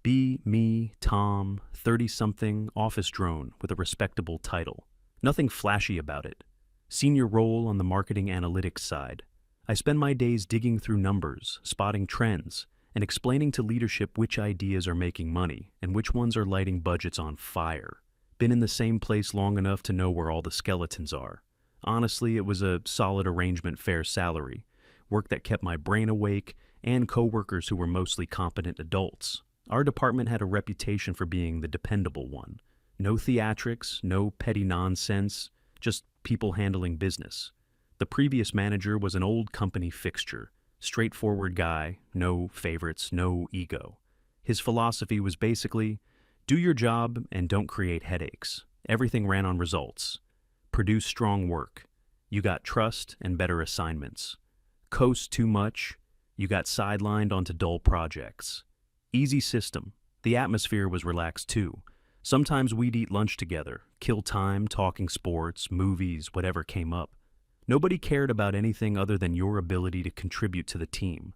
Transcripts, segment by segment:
Be me, Tom, 30-something, office drone with a respectable title. Nothing flashy about it. Senior role on the marketing analytics side. I spend my days digging through numbers, spotting trends, and explaining to leadership which ideas are making money and which ones are lighting budgets on fire. Been in the same place long enough to know where all the skeletons are. Honestly, it was a solid arrangement, fair salary, work that kept my brain awake, and coworkers who were mostly competent adults. Our department had a reputation for being the dependable one. No theatrics, no petty nonsense, just people handling business. The previous manager was an old company fixture, straightforward guy, no favorites, no ego. His philosophy was basically, do your job and don't create headaches. Everything ran on results. Produce strong work. You got trust and better assignments. Coast too much. You got sidelined onto dull projects. Easy system. The atmosphere was relaxed too. Sometimes we'd eat lunch together, kill time talking sports, movies, whatever came up. Nobody cared about anything other than your ability to contribute to the team.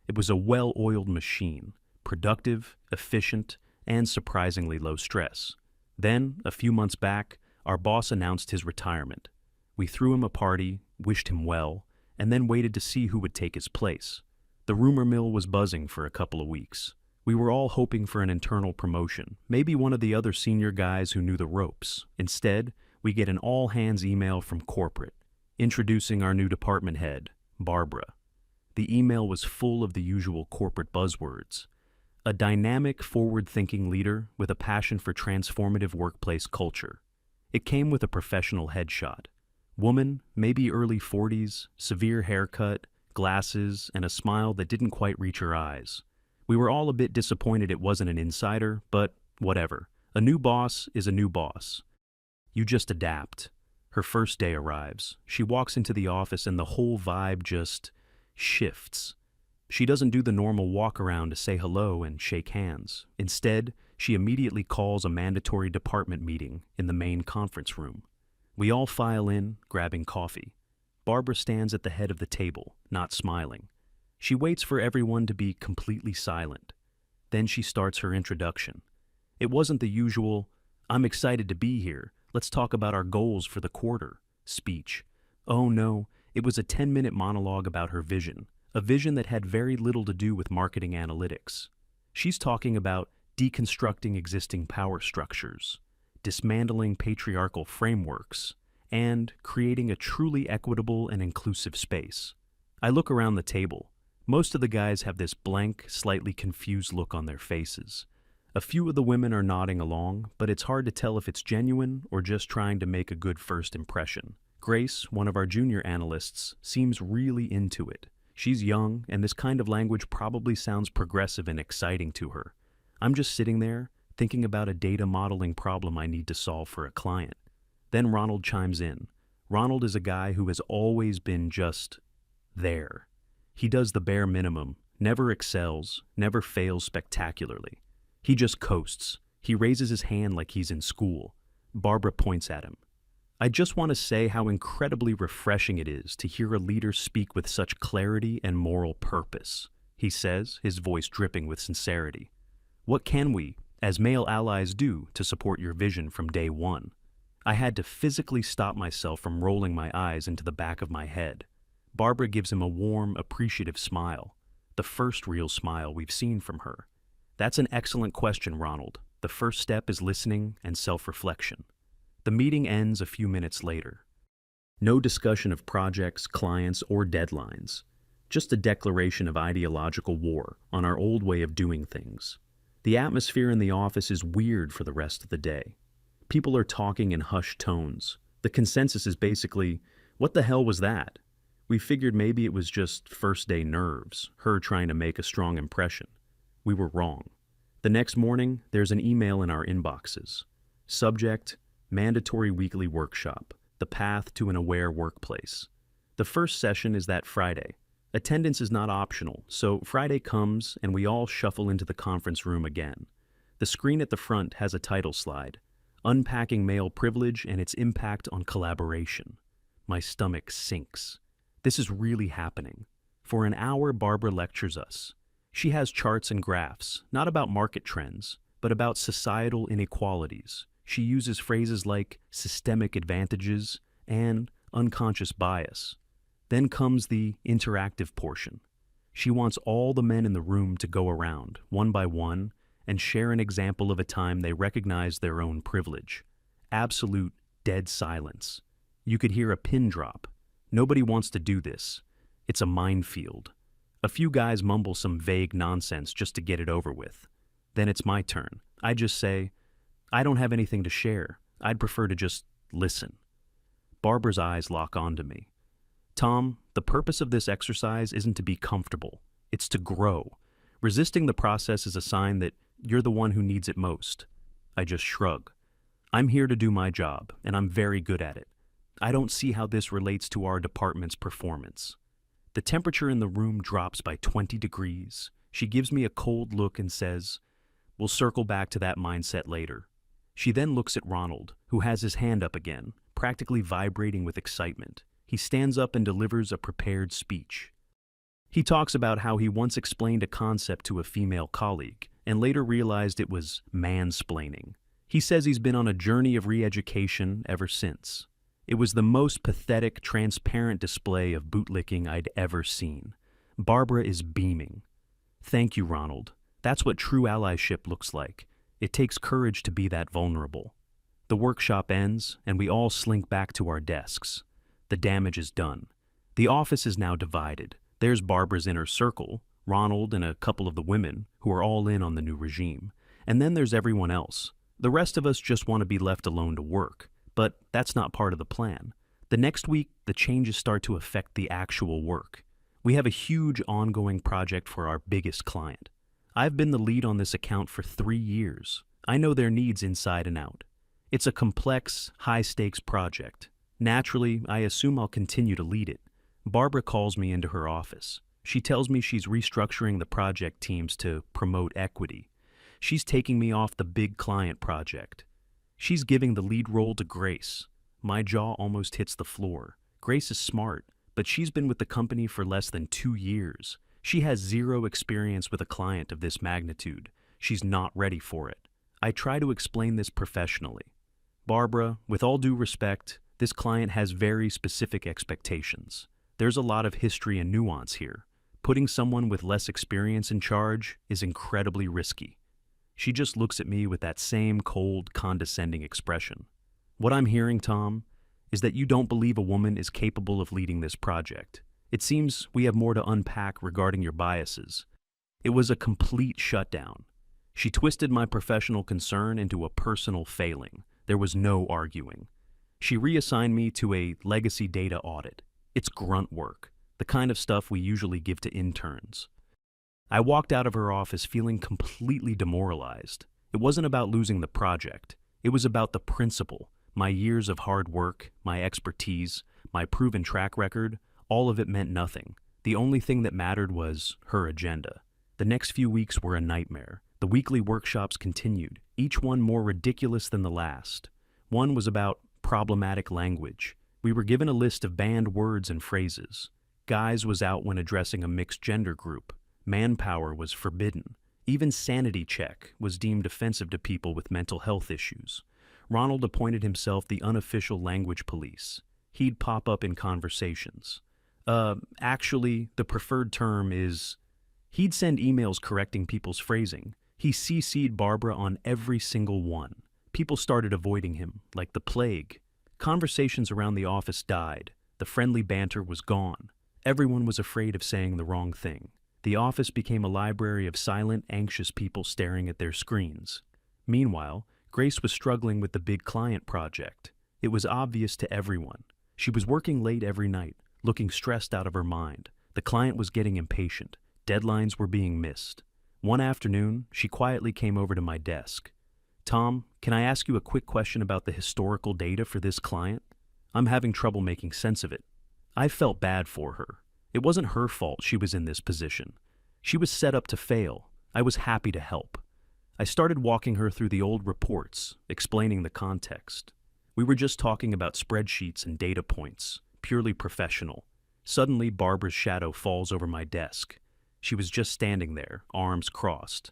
It was a well-oiled machine, productive, efficient, and surprisingly low stress. Then, a few months back, our boss announced his retirement. We threw him a party, wished him well, and then waited to see who would take his place. The rumor mill was buzzing for a couple of weeks. We were all hoping for an internal promotion, maybe one of the other senior guys who knew the ropes. Instead, we get an all-hands email from corporate, introducing our new department head, Barbara. The email was full of the usual corporate buzzwords. A dynamic, forward-thinking leader with a passion for transformative workplace culture. It came with a professional headshot. Woman, maybe early 40s, severe haircut, glasses, and a smile that didn't quite reach her eyes. We were all a bit disappointed it wasn't an insider, but whatever. A new boss is a new boss. You just adapt. Her first day arrives. She walks into the office and the whole vibe just shifts. She doesn't do the normal walk around to say hello and shake hands. Instead, she immediately calls a mandatory department meeting in the main conference room. We all file in, grabbing coffee. Barbara stands at the head of the table, not smiling. She waits for everyone to be completely silent. Then she starts her introduction. It wasn't the usual, "I'm excited to be here, let's talk about our goals for the quarter" speech. Oh no, it was a 10-minute monologue about her vision, a vision that had very little to do with marketing analytics. She's talking about deconstructing existing power structures, dismantling patriarchal frameworks, and creating a truly equitable and inclusive space. I look around the table. Most of the guys have this blank, slightly confused look on their faces. A few of the women are nodding along, but it's hard to tell if it's genuine or just trying to make a good first impression. Grace, one of our junior analysts, seems really into it. She's young, and this kind of language probably sounds progressive and exciting to her. I'm just sitting there, thinking about a data modeling problem I need to solve for a client. Then Ronald chimes in. Ronald is a guy who has always been just there. He does the bare minimum, never excels, never fails spectacularly. He just coasts. He raises his hand like he's in school. Barbara points at him. I just want to say how incredibly refreshing it is to hear a leader speak with such clarity and moral purpose, he says, his voice dripping with sincerity. What can we, as male allies, do to support your vision from day one? I had to physically stop myself from rolling my eyes into the back of my head. Barbara gives him a warm, appreciative smile, the first real smile we've seen from her. That's an excellent question, Ronald. The first step is listening and self-reflection. The meeting ends a few minutes later. No discussion of projects, clients, or deadlines. Just a declaration of ideological war on our old way of doing things. The atmosphere in the office is weird for the rest of the day. People are talking in hushed tones. The consensus is basically, what the hell was that? We figured maybe it was just first-day nerves, her trying to make a strong impression. We were wrong. The next morning, there's an email in our inboxes. Subject, mandatory weekly workshop, the path to an aware workplace. The first session is that Friday. Attendance is not optional, so Friday comes and we all shuffle into the conference room again. The screen at the front has a title slide, Unpacking Male Privilege and Its Impact on Collaboration. My stomach sinks. This is really happening. For an hour, Barbara lectures us. She has charts and graphs, not about market trends, but about societal inequalities. She uses phrases like systemic advantages and unconscious bias. Then comes the interactive portion. She wants all the men in the room to go around, one by one, and share an example of a time they recognized their own privilege. Absolute dead silence. You could hear a pin drop. Nobody wants to do this. It's a minefield. A few guys mumble some vague nonsense just to get it over with. Then it's my turn. I just say, I don't have anything to share. I'd prefer to just listen. Barbara's eyes lock onto me. Tom, the purpose of this exercise isn't to be comfortable. It's to grow. Resisting the process is a sign that you're the one who needs it most. I just shrug. I'm here to do my job, and I'm very good at it. I don't see how this relates to our department's performance. The temperature in the room drops by 20 degrees. She gives me a cold look and says, "We'll circle back to that mindset later." She then looks at Ronald, who has his hand up again, practically vibrating with excitement. He stands up and delivers a prepared speech. He talks about how he once explained a concept to a female colleague and later realized it was mansplaining. He says he's been on a journey of re-education ever since. It was the most pathetic, transparent display of bootlicking I'd ever seen. Barbara is beaming. Thank you, Ronald. That's what true allyship looks like. It takes courage to be that vulnerable. The workshop ends, and we all slink back to our desks. The damage is done. The office is now divided. There's Barbara's inner circle, Ronald and a couple of the women, who are all in on the new regime. And then there's everyone else. The rest of us just want to be left alone to work. But that's not part of the plan. The next week, the changes start to affect the actual work. We have a huge ongoing project for our biggest client. I've been the lead on this account for 3 years. I know their needs inside and out. It's a complex, high-stakes project. Naturally, I assume I'll continue to lead it. Barbara calls me into her office. She tells me she's restructuring the project teams to promote equity. She's taking me off the big client project. She's giving the lead role to Grace. My jaw almost hits the floor. Grace is smart, but she's been with the company for less than 2 years. She has zero experience with a client of this magnitude. She's not ready for it. I try to explain this professionally. Barbara, with all due respect, this client has very specific expectations. There's a lot of history and nuance here. Putting someone with less experience in charge is incredibly risky. She just looks at me with that same cold, condescending expression. What I'm hearing, Tom, is that you don't believe a woman is capable of leading this project. It seems we have more to unpack regarding your biases. It was a complete shutdown. She twisted my professional concern into a personal failing. There was no arguing. She reassigned me to a legacy data audit. It's grunt work, the kind of stuff we usually give to interns. I walked out of her office feeling completely demoralized. It wasn't about losing the project. It was about the principle. My years of hard work, my expertise, my proven track record, all of it meant nothing. The only thing that mattered was her agenda. The next few weeks were a nightmare. The weekly workshops continued, each one more ridiculous than the last. One was about problematic language. We were given a list of banned words and phrases. Guys was out when addressing a mixed gender group. Manpower was forbidden. Even sanity check was deemed offensive to people with mental health issues. Ronald appointed himself the unofficial language police. He'd pop up in conversations. Actually, the preferred term is... He'd send emails correcting people's phrasing. He CC'd Barbara on every single one. People started avoiding him, like the plague. Conversations around the office died. The friendly banter was gone. Everyone was afraid of saying the wrong thing. The office became a library of silent, anxious people staring at their screens. Meanwhile, Grace was struggling with the big client project. It was obvious to everyone. She was working late every night, looking stressed out of her mind. The client was getting impatient. Deadlines were being missed. One afternoon, she quietly came over to my desk. "Tom, can I ask you a quick question about the historical data for this client? I'm having trouble making sense of it." I felt bad for her. It wasn't her fault she was in this position. She was set up to fail. I was happy to help. I started walking her through the old reports, explaining the context. We were just talking about spreadsheets and data points, purely professional. Suddenly, Barbara's shadow falls over my desk. She was just standing there, arms crossed.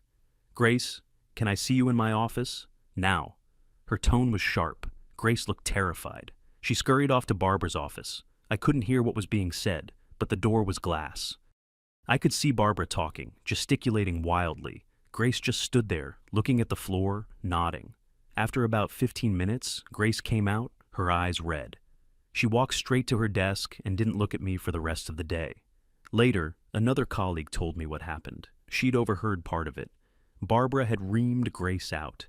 "Grace, can I see you in my office? Now." Her tone was sharp. Grace looked terrified. She scurried off to Barbara's office. I couldn't hear what was being said, but the door was glass. I could see Barbara talking, gesticulating wildly. Grace just stood there, looking at the floor, nodding. After about 15 minutes, Grace came out, her eyes red. She walked straight to her desk and didn't look at me for the rest of the day. Later, another colleague told me what happened. She'd overheard part of it. Barbara had reamed Grace out.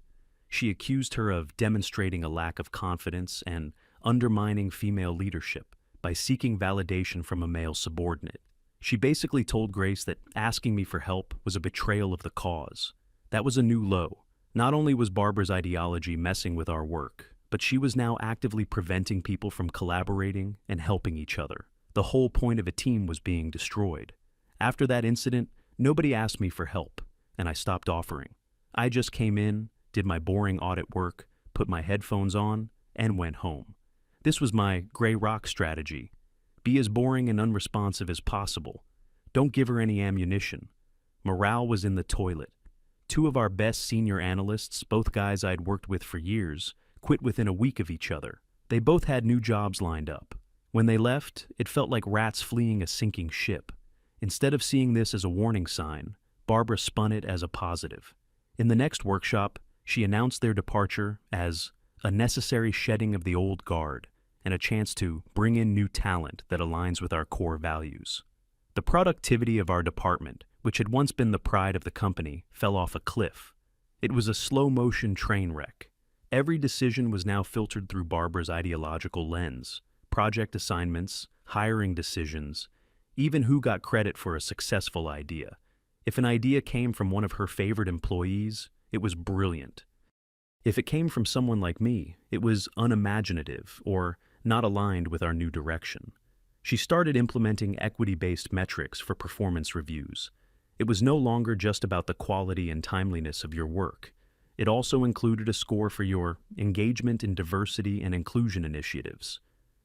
She accused her of demonstrating a lack of confidence and undermining female leadership by seeking validation from a male subordinate. She basically told Grace that asking me for help was a betrayal of the cause. That was a new low. Not only was Barbara's ideology messing with our work, but she was now actively preventing people from collaborating and helping each other. The whole point of a team was being destroyed. After that incident, nobody asked me for help, and I stopped offering. I just came in, did my boring audit work, put my headphones on, and went home. This was my gray rock strategy. Be as boring and unresponsive as possible. Don't give her any ammunition. Morale was in the toilet. Two of our best senior analysts, both guys I'd worked with for years, quit within a week of each other. They both had new jobs lined up. When they left, it felt like rats fleeing a sinking ship. Instead of seeing this as a warning sign, Barbara spun it as a positive. In the next workshop, she announced their departure as a necessary shedding of the old guard and a chance to bring in new talent that aligns with our core values. The productivity of our department, which had once been the pride of the company, fell off a cliff. It was a slow-motion train wreck. Every decision was now filtered through Barbara's ideological lens. Project assignments, hiring decisions, even who got credit for a successful idea. If an idea came from one of her favorite employees, it was brilliant. If it came from someone like me, it was unimaginative or not aligned with our new direction. She started implementing equity-based metrics for performance reviews. It was no longer just about the quality and timeliness of your work. It also included a score for your engagement in diversity and inclusion initiatives.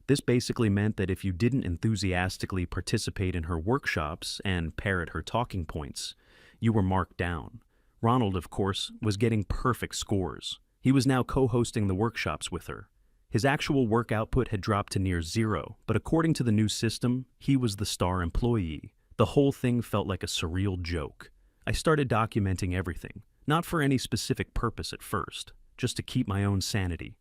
This basically meant that if you didn't enthusiastically participate in her workshops and parrot her talking points, you were marked down. Ronald, of course, was getting perfect scores. He was now co-hosting the workshops with her. His actual work output had dropped to near zero, but according to the new system, he was the star employee. The whole thing felt like a surreal joke. I started documenting everything, not for any specific purpose at first, just to keep my own sanity.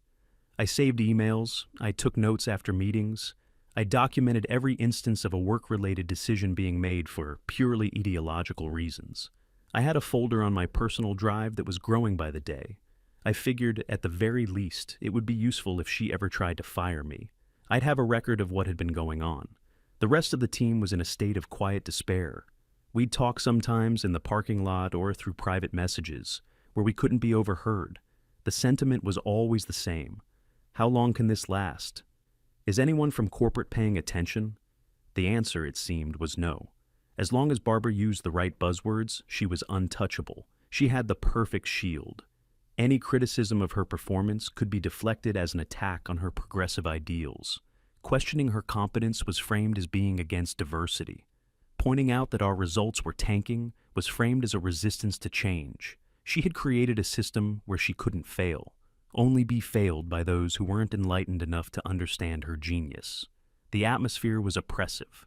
I saved emails, I took notes after meetings, I documented every instance of a work-related decision being made for purely ideological reasons. I had a folder on my personal drive that was growing by the day. I figured, at the very least, it would be useful if she ever tried to fire me. I'd have a record of what had been going on. The rest of the team was in a state of quiet despair. We'd talk sometimes in the parking lot or through private messages, where we couldn't be overheard. The sentiment was always the same. How long can this last? Is anyone from corporate paying attention? The answer, it seemed, was no. As long as Barbara used the right buzzwords, she was untouchable. She had the perfect shield. Any criticism of her performance could be deflected as an attack on her progressive ideals. Questioning her competence was framed as being against diversity. Pointing out that our results were tanking was framed as a resistance to change. She had created a system where she couldn't fail, only be failed by those who weren't enlightened enough to understand her genius. The atmosphere was oppressive.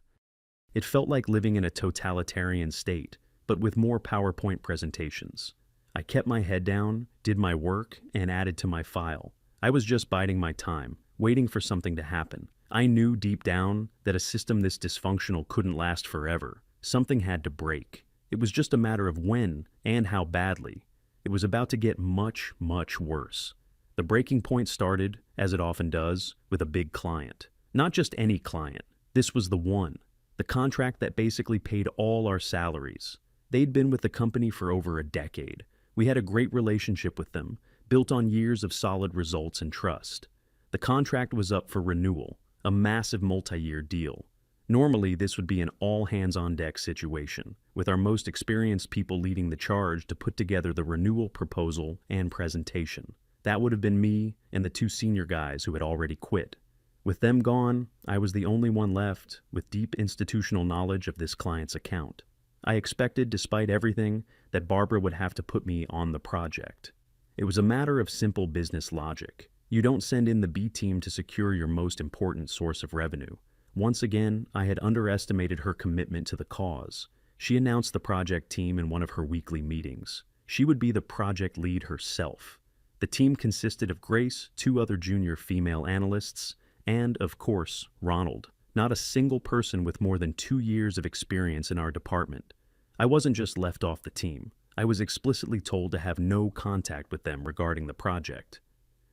It felt like living in a totalitarian state, but with more PowerPoint presentations. I kept my head down, did my work, and added to my file. I was just biding my time, waiting for something to happen. I knew deep down that a system this dysfunctional couldn't last forever. Something had to break. It was just a matter of when and how badly. It was about to get much, much worse. The breaking point started, as it often does, with a big client. Not just any client. This was the one. The contract that basically paid all our salaries. They'd been with the company for over a decade. We had a great relationship with them, built on years of solid results and trust. The contract was up for renewal, a massive multi-year deal. Normally, this would be an all-hands-on-deck situation, with our most experienced people leading the charge to put together the renewal proposal and presentation. That would have been me and the two senior guys who had already quit. With them gone, I was the only one left with deep institutional knowledge of this client's account. I expected, despite everything, that Barbara would have to put me on the project. It was a matter of simple business logic. You don't send in the B team to secure your most important source of revenue. Once again, I had underestimated her commitment to the cause. She announced the project team in one of her weekly meetings. She would be the project lead herself. The team consisted of Grace, 2 other junior female analysts, and, of course, Ronald. Not a single person with more than 2 years of experience in our department. I wasn't just left off the team. I was explicitly told to have no contact with them regarding the project.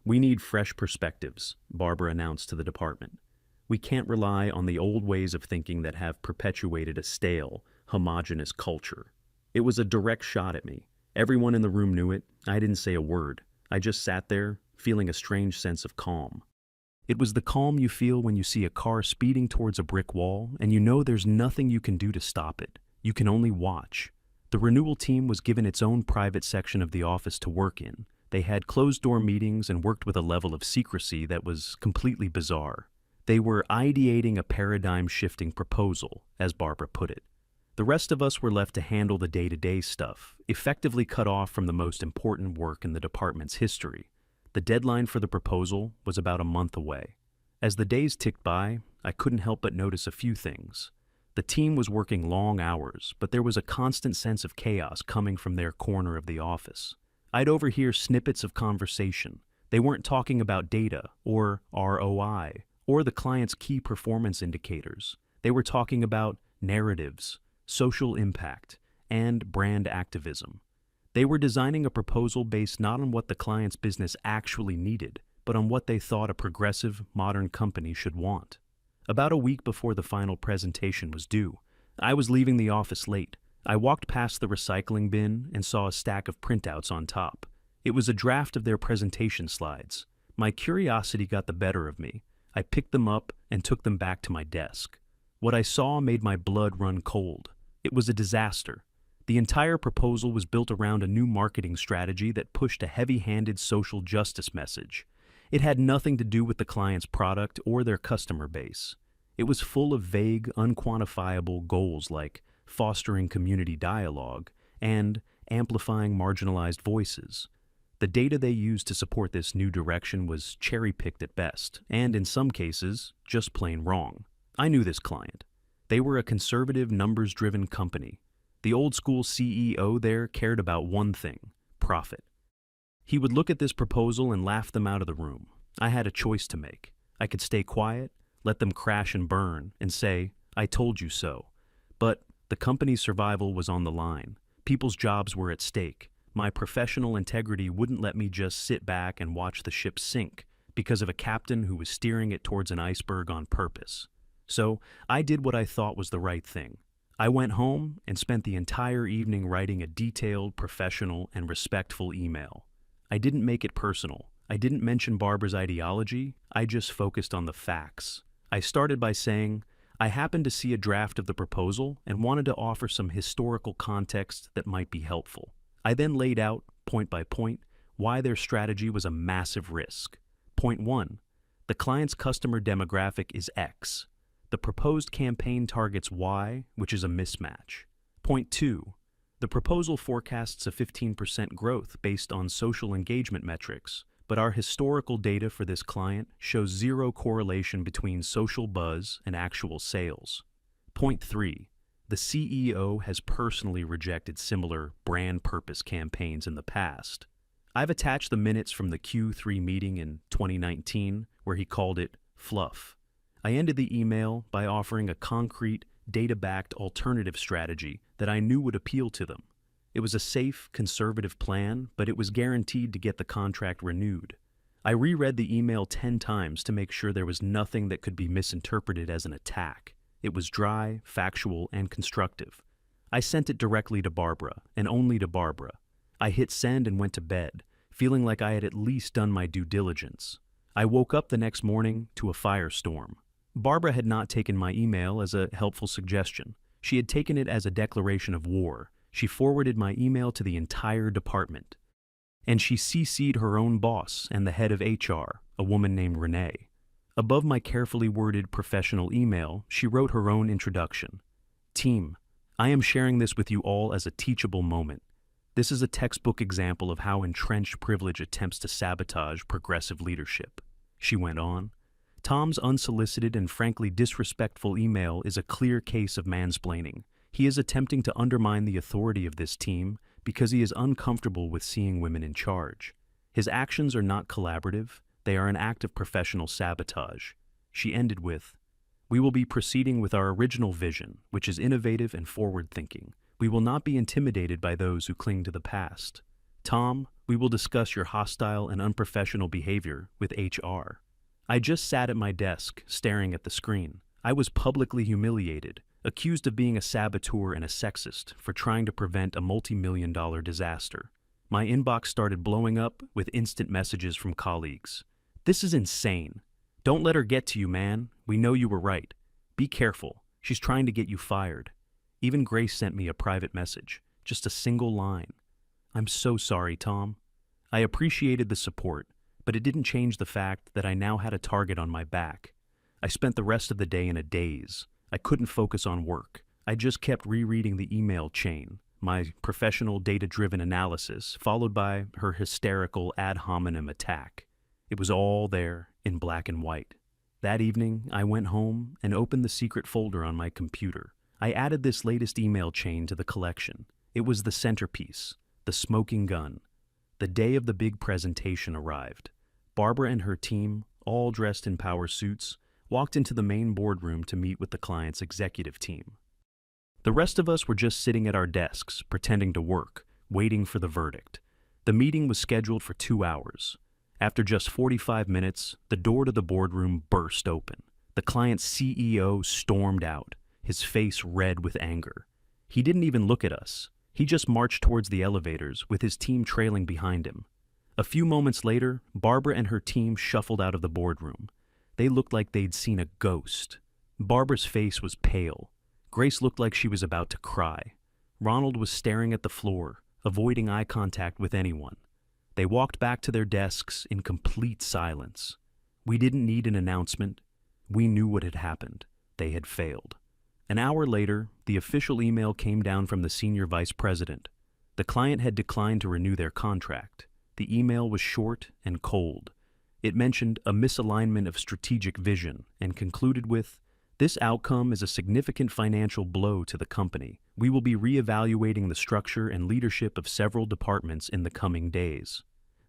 "We need fresh perspectives," Barbara announced to the department. "We can't rely on the old ways of thinking that have perpetuated a stale, homogeneous culture." It was a direct shot at me. Everyone in the room knew it. I didn't say a word. I just sat there, feeling a strange sense of calm. It was the calm you feel when you see a car speeding towards a brick wall and you know there's nothing you can do to stop it. You can only watch. The renewal team was given its own private section of the office to work in. They had closed-door meetings and worked with a level of secrecy that was completely bizarre. They were ideating a paradigm-shifting proposal, as Barbara put it. The rest of us were left to handle the day-to-day stuff, effectively cut off from the most important work in the department's history. The deadline for the proposal was about a month away. As the days ticked by, I couldn't help but notice a few things. The team was working long hours, but there was a constant sense of chaos coming from their corner of the office. I'd overhear snippets of conversation. They weren't talking about data, or ROI, or the client's key performance indicators. They were talking about narratives, social impact, and brand activism. They were designing a proposal based not on what the client's business actually needed, but on what they thought a progressive, modern company should want. About a week before the final presentation was due, I was leaving the office late. I walked past the recycling bin and saw a stack of printouts on top. It was a draft of their presentation slides. My curiosity got the better of me. I picked them up and took them back to my desk. What I saw made my blood run cold. It was a disaster. The entire proposal was built around a new marketing strategy that pushed a heavy-handed social justice message. It had nothing to do with the client's product or their customer base. It was full of vague, unquantifiable goals like fostering community dialogue and amplifying marginalized voices. The data they used to support this new direction was cherry-picked at best, and in some cases, just plain wrong. I knew this client. They were a conservative, numbers-driven company. The old-school CEO there cared about one thing: profit. He would look at this proposal and laugh them out of the room. I had a choice to make. I could stay quiet, let them crash and burn, and say, "I told you so." But the company's survival was on the line. People's jobs were at stake. My professional integrity wouldn't let me just sit back and watch the ship sink because of a captain who was steering it towards an iceberg on purpose. So I did what I thought was the right thing. I went home and spent the entire evening writing a detailed, professional, and respectful email. I didn't make it personal. I didn't mention Barbara's ideology. I just focused on the facts. I started by saying, I happened to see a draft of the proposal and wanted to offer some historical context that might be helpful. I then laid out, point by point, why their strategy was a massive risk. Point 1. The client's customer demographic is X. The proposed campaign targets Y, which is a mismatch. Point 2. The proposal forecasts a 15% growth based on social engagement metrics, but our historical data for this client shows zero correlation between social buzz and actual sales. Point 3. The CEO has personally rejected similar brand purpose campaigns in the past. I've attached the minutes from the Q3 meeting in 2019 where he called it fluff. I ended the email by offering a concrete, data-backed alternative strategy that I knew would appeal to them. It was a safe, conservative plan, but it was guaranteed to get the contract renewed. I reread the email 10 times to make sure there was nothing that could be misinterpreted as an attack. It was dry, factual, and constructive. I sent it directly to Barbara, and only to Barbara. I hit send and went to bed, feeling like I had at least done my due diligence. I woke up the next morning to a firestorm. Barbara had not taken my email as a helpful suggestion. She had taken it as a declaration of war. She forwarded my email to the entire department. And she CC'd her own boss and the head of HR, a woman named Renee. Above my carefully worded professional email, she wrote her own introduction. Team, I am sharing this with you all as a teachable moment. This is a textbook example of how entrenched privilege attempts to sabotage progressive leadership. She went on. Tom's unsolicited and frankly disrespectful email is a clear case of mansplaining. He is attempting to undermine the authority of this team because he is uncomfortable with seeing women in charge. His actions are not collaborative, they are an act of professional sabotage. She ended with, "We will be proceeding with our original vision, which is innovative and forward-thinking. We will not be intimidated by those who cling to the past. Tom, we will discuss your hostile and unprofessional behavior with HR." I just sat at my desk, staring at the screen. I was publicly humiliated, accused of being a saboteur and a sexist for trying to prevent a multi-million-dollar disaster. My inbox started blowing up with instant messages from colleagues. "This is insane. Don't let her get to you, man. We know you were right. Be careful. She's trying to get you fired." Even Grace sent me a private message, just a single line. "I'm so sorry, Tom." I appreciated the support, but it didn't change the fact that I now had a target on my back. I spent the rest of the day in a daze. I couldn't focus on work. I just kept rereading the email chain, my professional data-driven analysis, followed by her hysterical ad hominem attack. It was all there in black and white. That evening, I went home and opened the secret folder on my computer. I added this latest email chain to the collection. It was the centerpiece, the smoking gun. The day of the big presentation arrived. Barbara and her team, all dressed in power suits, walked into the main boardroom to meet with the client's executive team. The rest of us were just sitting at our desks, pretending to work, waiting for the verdict. The meeting was scheduled for 2 hours. After just 45 minutes, the door to the boardroom burst open. The client's CEO stormed out, his face red with anger. He didn't even look at us. He just marched towards the elevators, with his team trailing behind him. A few moments later, Barbara and her team shuffled out of the boardroom. They looked like they'd seen a ghost. Barbara's face was pale. Grace looked like she was about to cry. Ronald was staring at the floor, avoiding eye contact with anyone. They walked back to their desks in complete silence. We didn't need an announcement. We knew what had happened. They had failed. An hour later, the official email came down from the senior vice president. The client had declined to renew their contract. The email was short and cold. It mentioned a misalignment of strategic vision and concluded with, "This outcome is a significant financial blow to the company. We will be reevaluating the structure and leadership of several departments in the coming days."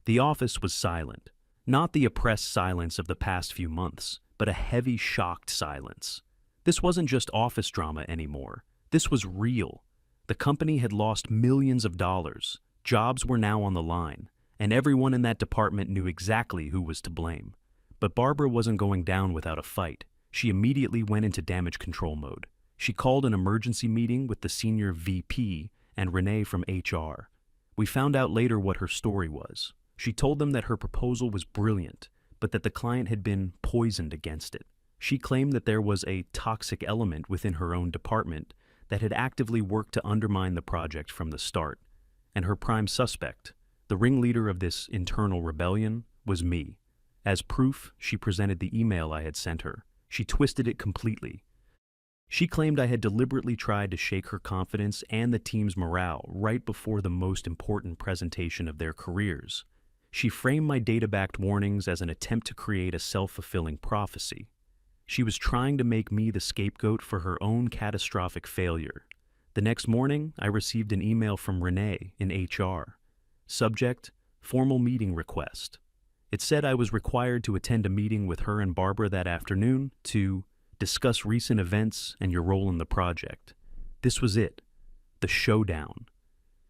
The office was silent. Not the oppressed silence of the past few months, but a heavy, shocked silence. This wasn't just office drama anymore. This was real. The company had lost millions of dollars. Jobs were now on the line, and everyone in that department knew exactly who was to blame. But Barbara wasn't going down without a fight. She immediately went into damage control mode. She called an emergency meeting with the senior VP and Renee from HR. We found out later what her story was. She told them that her proposal was brilliant, but that the client had been poisoned against it. She claimed that there was a toxic element within her own department that had actively worked to undermine the project from the start. And her prime suspect, the ringleader of this internal rebellion, was me. As proof, she presented the email I had sent her. She twisted it completely. She claimed I had deliberately tried to shake her confidence and the team's morale right before the most important presentation of their careers. She framed my data-backed warnings as an attempt to create a self-fulfilling prophecy. She was trying to make me the scapegoat for her own catastrophic failure. The next morning, I received an email from Renee in HR. Subject, formal meeting request. It said I was required to attend a meeting with her and Barbara that afternoon to discuss recent events and your role in the project. This was it, the showdown.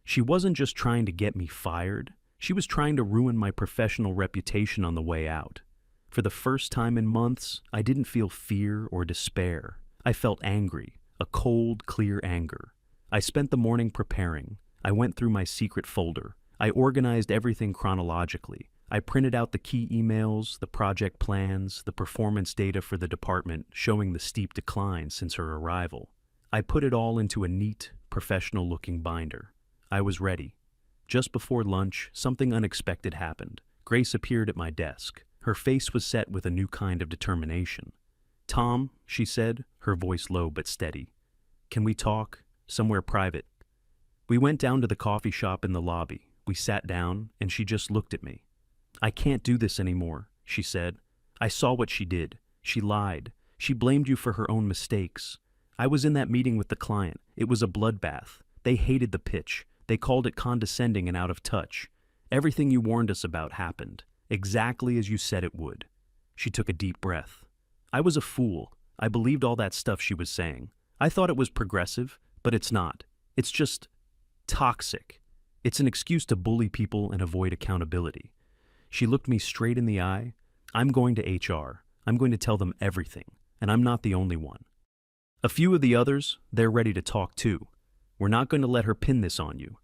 She wasn't just trying to get me fired, she was trying to ruin my professional reputation on the way out. For the first time in months, I didn't feel fear or despair. I felt angry, a cold, clear anger. I spent the morning preparing. I went through my secret folder. I organized everything chronologically. I printed out the key emails, the project plans, the performance data for the department showing the steep decline since her arrival. I put it all into a neat, professional-looking binder. I was ready. Just before lunch, something unexpected happened. Grace appeared at my desk. Her face was set with a new kind of determination. "Tom," she said, her voice low but steady. "Can we talk? somewhere private. We went down to the coffee shop in the lobby. We sat down, and she just looked at me. "I can't do this anymore," she said. "I saw what she did. She lied. She blamed you for her own mistakes. I was in that meeting with the client. It was a bloodbath. They hated the pitch. They called it condescending and out of touch. Everything you warned us about happened, exactly as you said it would." She took a deep breath. "I was a fool. I believed all that stuff she was saying. I thought it was progressive, but it's not. It's just toxic. It's an excuse to bully people and avoid accountability." She looked me straight in the eye. "I'm going to HR. I'm going to tell them everything, and I'm not the only one. A few of the others, they're ready to talk too. We're not going to let her pin this on you."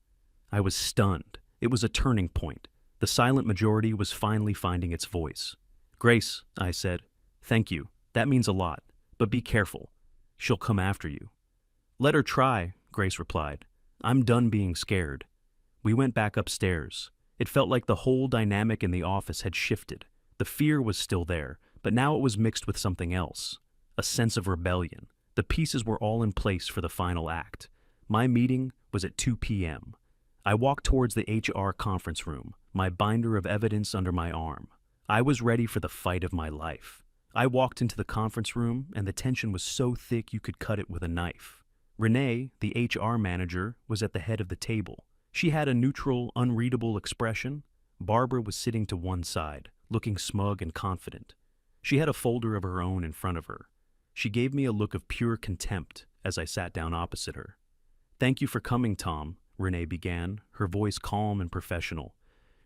I was stunned. It was a turning point. The silent majority was finally finding its voice. "Grace," I said, "thank you. That means a lot. But be careful. She'll come after you." "Let her try," Grace replied. "I'm done being scared." We went back upstairs. It felt like the whole dynamic in the office had shifted. The fear was still there, but now it was mixed with something else. A sense of rebellion. The pieces were all in place for the final act. My meeting was at 2 p.m. I walked towards the HR conference room, my binder of evidence under my arm. I was ready for the fight of my life. I walked into the conference room, and the tension was so thick you could cut it with a knife. Renee, the HR manager, was at the head of the table. She had a neutral, unreadable expression. Barbara was sitting to one side, looking smug and confident. She had a folder of her own in front of her. She gave me a look of pure contempt as I sat down opposite her. "Thank you for coming, Tom," Renee began, her voice calm and professional.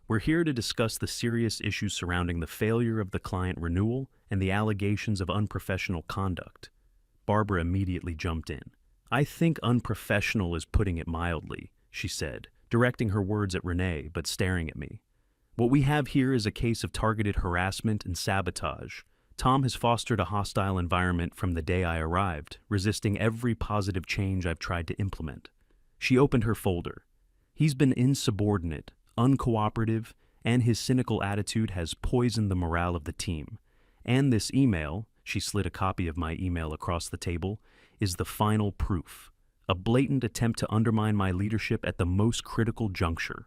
"We're here to discuss the serious issues surrounding the failure of the client renewal and the allegations of unprofessional conduct." Barbara immediately jumped in. "I think unprofessional is putting it mildly," she said, directing her words at Renee but staring at me. "What we have here is a case of targeted harassment and sabotage. Tom has fostered a hostile environment from the day I arrived, resisting every positive change I've tried to implement." She opened her folder. "He's been insubordinate, uncooperative, and his cynical attitude has poisoned the morale of the team. And this email," she slid a copy of my email across the table, "is the final proof. A blatant attempt to undermine my leadership at the most critical juncture."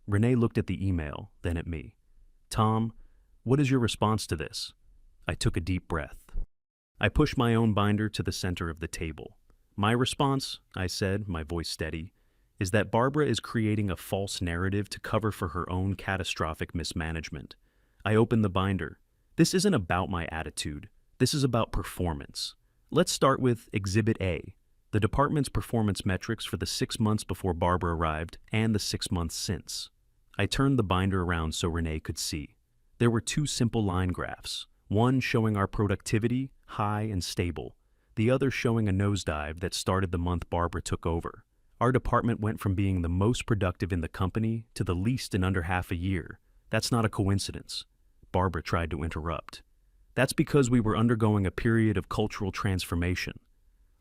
Renee looked at the email, then at me. "Tom, what is your response to this?" I took a deep breath. I pushed my own binder to the center of the table. "My response," I said, my voice steady, "is that Barbara is creating a false narrative to cover for her own catastrophic mismanagement." I opened the binder. "This isn't about my attitude. This is about performance. Let's start with Exhibit A, the department's performance metrics for the 6 months before Barbara arrived and the 6 months since." I turned the binder around so Renee could see. There were 2 simple line graphs, one showing our productivity, high and stable, the other showing a nosedive that started the month Barbara took over. Our department went from being the most productive in the company to the least in under half a year. That's not a coincidence. Barbara tried to interrupt. "That's because we were undergoing a period of cultural transformation."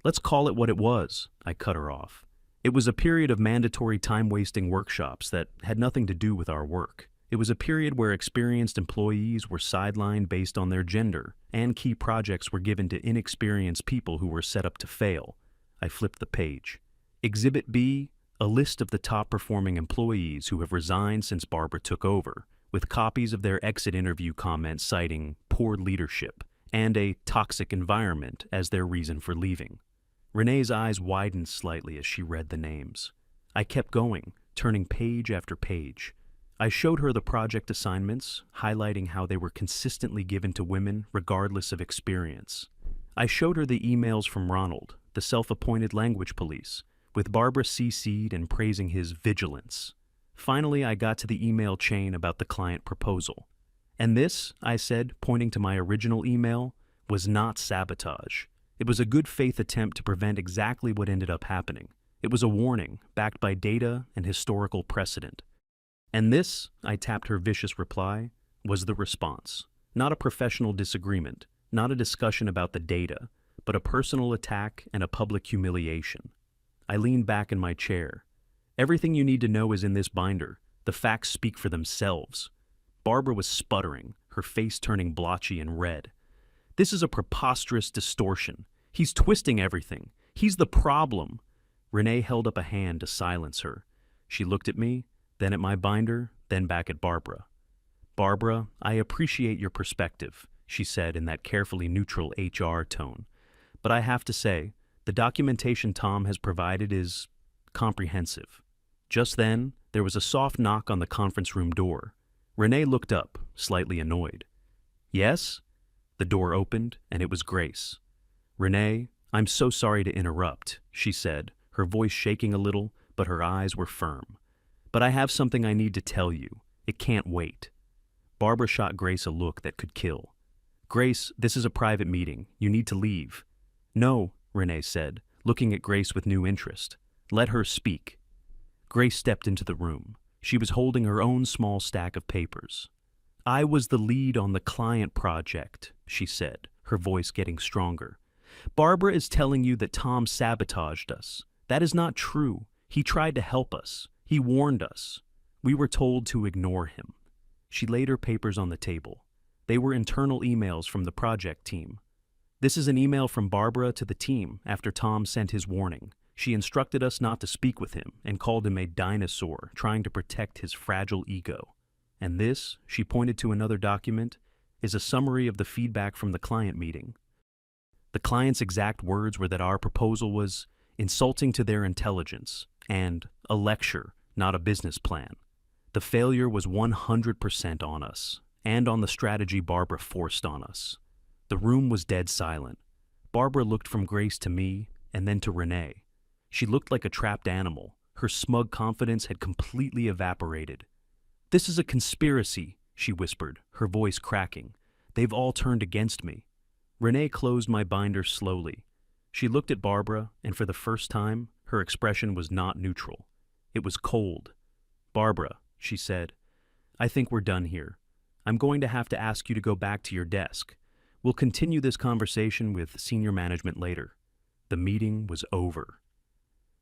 "Let's call it what it was," I cut her off. "It was a period of mandatory time-wasting workshops that had nothing to do with our work. It was a period where experienced employees were sidelined based on their gender, and key projects were given to inexperienced people who were set up to fail." I flipped the page. Exhibit B, a list of the top-performing employees who have resigned since Barbara took over, with copies of their exit interview comments citing poor leadership and a toxic environment as their reason for leaving. Renee's eyes widened slightly as she read the names. I kept going, turning page after page. I showed her the project assignments, highlighting how they were consistently given to women regardless of experience. I showed her the emails from Ronald, the self-appointed language police, with Barbara CC'd and praising his vigilance. Finally, I got to the email chain about the client proposal. "And this," I said, pointing to my original email, "was not sabotage. It was a good faith attempt to prevent exactly what ended up happening. It was a warning, backed by data and historical precedent." And this, I tapped her vicious reply, was the response. Not a professional disagreement, not a discussion about the data, but a personal attack and a public humiliation. I leaned back in my chair. "Everything you need to know is in this binder. The facts speak for themselves." Barbara was sputtering, her face turning blotchy and red. "This is a preposterous distortion. He's twisting everything. He's the problem." Renee held up a hand to silence her. She looked at me, then at my binder, then back at Barbara. "Barbara, I appreciate your perspective," she said in that carefully neutral HR tone. "But I have to say, the documentation Tom has provided is comprehensive." Just then, there was a soft knock on the conference room door. Renee looked up, slightly annoyed. "Yes?" The door opened, and it was Grace. "Renee, I'm so sorry to interrupt," she said, her voice shaking a little, but her eyes were firm. "But I have something I need to tell you. It can't wait." Barbara shot Grace a look that could kill. "Grace, this is a private meeting. You need to leave." "No," Renee said, looking at Grace with new interest. "Let her speak." Grace stepped into the room. She was holding her own small stack of papers. "I was the lead on the client project," she said, her voice getting stronger. "Barbara is telling you that Tom sabotaged us. That is not true. He tried to help us. He warned us. We were told to ignore him." She laid her papers on the table. They were internal emails from the project team. "This is an email from Barbara to the team after Tom sent his warning. She instructed us not to speak with him and called him a dinosaur trying to protect his fragile ego. And this," she pointed to another document, "is a summary of the feedback from the client meeting. The client's exact words were that our proposal was insulting to their intelligence and a lecture, not a business plan. The failure was 100% on us and on the strategy Barbara forced on us." The room was dead silent. Barbara looked from Grace to me and then to Renee. She looked like a trapped animal. Her smug confidence had completely evaporated. "This is a conspiracy," she whispered, her voice cracking. "They've all turned against me." Renee closed my binder slowly. She looked at Barbara, and for the first time, her expression was not neutral. It was cold. "Barbara," she said, "I think we're done here. I'm going to have to ask you to go back to your desk. We'll continue this conversation with senior management later." The meeting was over.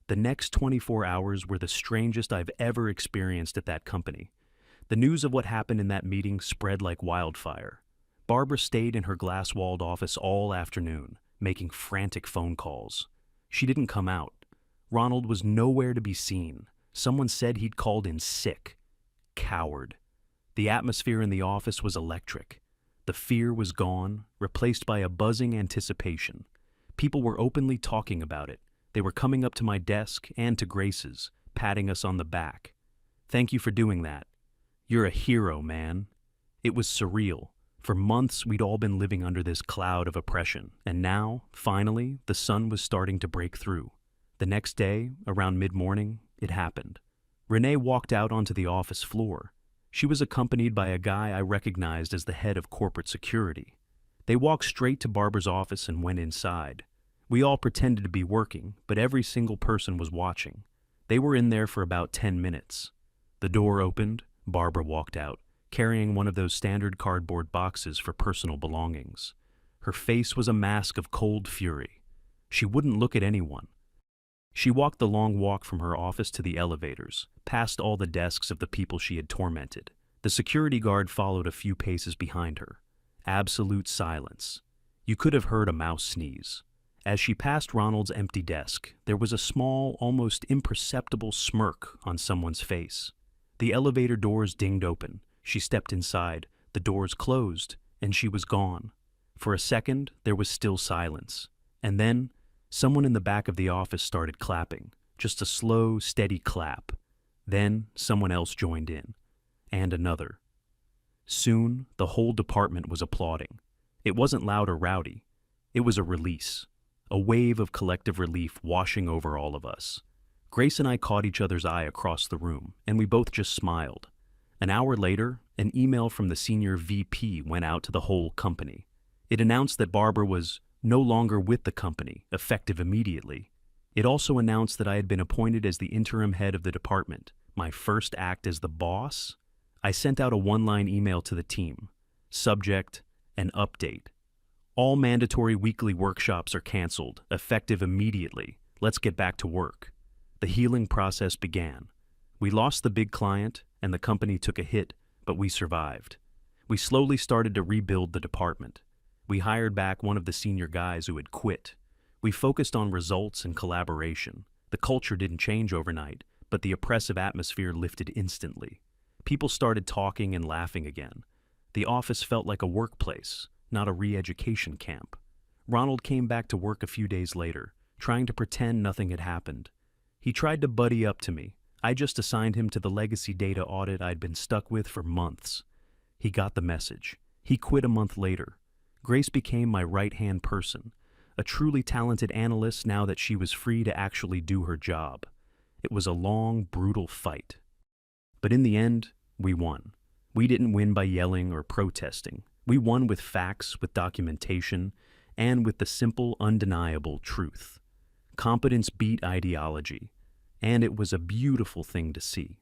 The next 24 hours were the strangest I've ever experienced at that company. The news of what happened in that meeting spread like wildfire. Barbara stayed in her glass-walled office all afternoon, making frantic phone calls. She didn't come out. Ronald was nowhere to be seen. Someone said he'd called in sick. Coward. The atmosphere in the office was electric. The fear was gone, replaced by a buzzing anticipation. People were openly talking about it. They were coming up to my desk and to Grace's, patting us on the back. "Thank you for doing that. You're a hero, man." It was surreal. For months, we'd all been living under this cloud of oppression, and now, finally, the sun was starting to break through. The next day, around mid-morning, it happened. Renee walked out onto the office floor. She was accompanied by a guy I recognized as the head of corporate security. They walked straight to Barbara's office and went inside. We all pretended to be working, but every single person was watching. They were in there for about 10 minutes. The door opened, Barbara walked out, carrying one of those standard cardboard boxes for personal belongings. Her face was a mask of cold fury. She wouldn't look at anyone. She walked the long walk from her office to the elevators, past all the desks of the people she had tormented. The security guard followed a few paces behind her. Absolute silence. You could have heard a mouse sneeze. As she passed Ronald's empty desk, there was a small, almost imperceptible smirk on someone's face. The elevator doors dinged open. She stepped inside, the doors closed, and she was gone. For a second, there was still silence. And then, someone in the back of the office started clapping, just a slow, steady clap. Then, someone else joined in. And another. Soon, the whole department was applauding. It wasn't loud or rowdy. It was a release. A wave of collective relief washing over all of us. Grace and I caught each other's eye across the room, and we both just smiled. An hour later, an email from the senior VP went out to the whole company. It announced that Barbara was no longer with the company, effective immediately. It also announced that I had been appointed as the interim head of the department, my first act as the boss. I sent out a one-line email to the team. Subject, an update. All mandatory weekly workshops are canceled, effective immediately. Let's get back to work. The healing process began. We lost the big client, and the company took a hit, but we survived. We slowly started to rebuild the department. We hired back one of the senior guys who had quit. We focused on results and collaboration. The culture didn't change overnight, but the oppressive atmosphere lifted instantly. People started talking and laughing again. The office felt like a workplace, not a re-education camp. Ronald came back to work a few days later, trying to pretend nothing had happened. He tried to buddy up to me. I just assigned him to the legacy data audit I'd been stuck with for months. He got the message. He quit a month later. Grace became my right-hand person, a truly talented analyst now that she was free to actually do her job. It was a long, brutal fight. But in the end, we won. We didn't win by yelling or protesting. We won with facts, with documentation, and with the simple, undeniable truth. Competence beat ideology, and it was a beautiful thing to see.